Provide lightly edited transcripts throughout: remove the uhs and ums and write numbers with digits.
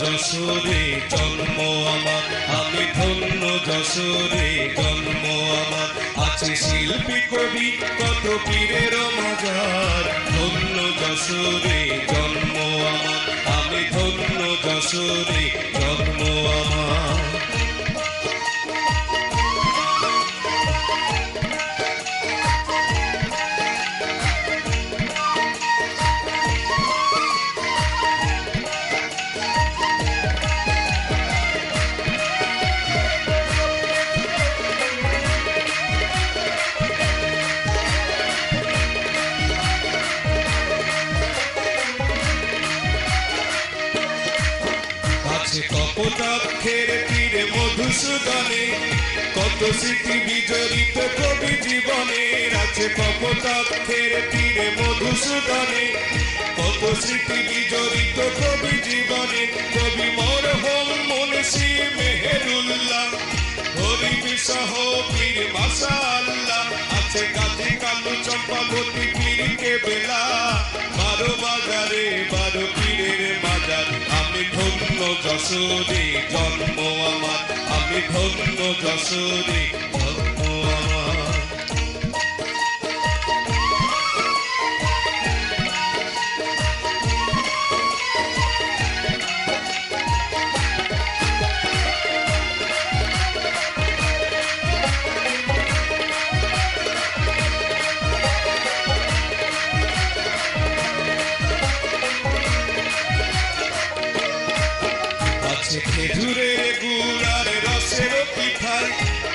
যশোরে জন্ম আমার, আমি ধন্য যশোরে জন্ম আমার। আছে শিল্পী কবি কত পীরের মাজার, ধন্য যশোরে জন্ম আমার, আমি ধন্য যশোরে জন্ম আমার। কপোতাক্ষের তীরে মধুসূদনে কত স্মৃতি বিজড়িত কবি জীবনের। আছে কপোতাক্ষের তীরে মধুসূদনে কত স্মৃতি বিজড়িত কবি জীবনে। কবি মরহুম মুন্সি মেহেরুল্লাহ, হরিবি সহ পীর মাশাআল্লাহ। আছে গাজী কালু চম্পাবতী পীর কেবেলা, 12 বাজারে 12 পীরের মাজার। আমি ধন্য যশোরে জন্ম আমার, আমি ধন্য যশোরে জন্ম আমার। খেজুরের গুড় আর রসের পিঠায়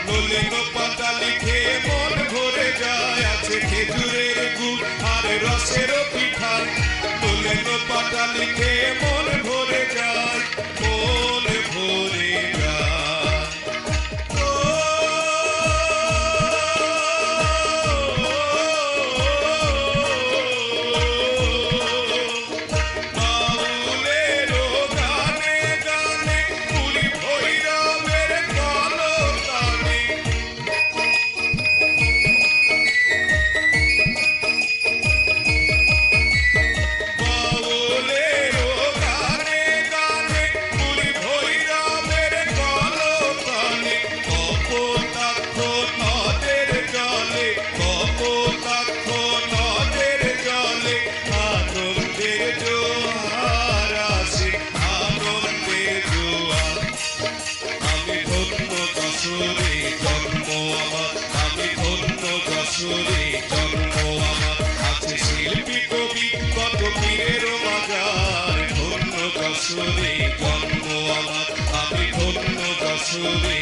নলেন পাতা লিখে মন ভরে যায়। আছে খেজুরের গুড় আর রসের পিঠায় নলেন পাতা লিখে মন ভরে যায়, মন ভরে যায়। যশোরে জন্ম আমার, আছে শিল্পী কবি কত পীরের মাজার। ধন্য যশোরে জন্ম আমার, আমি ধন্য যশোরে।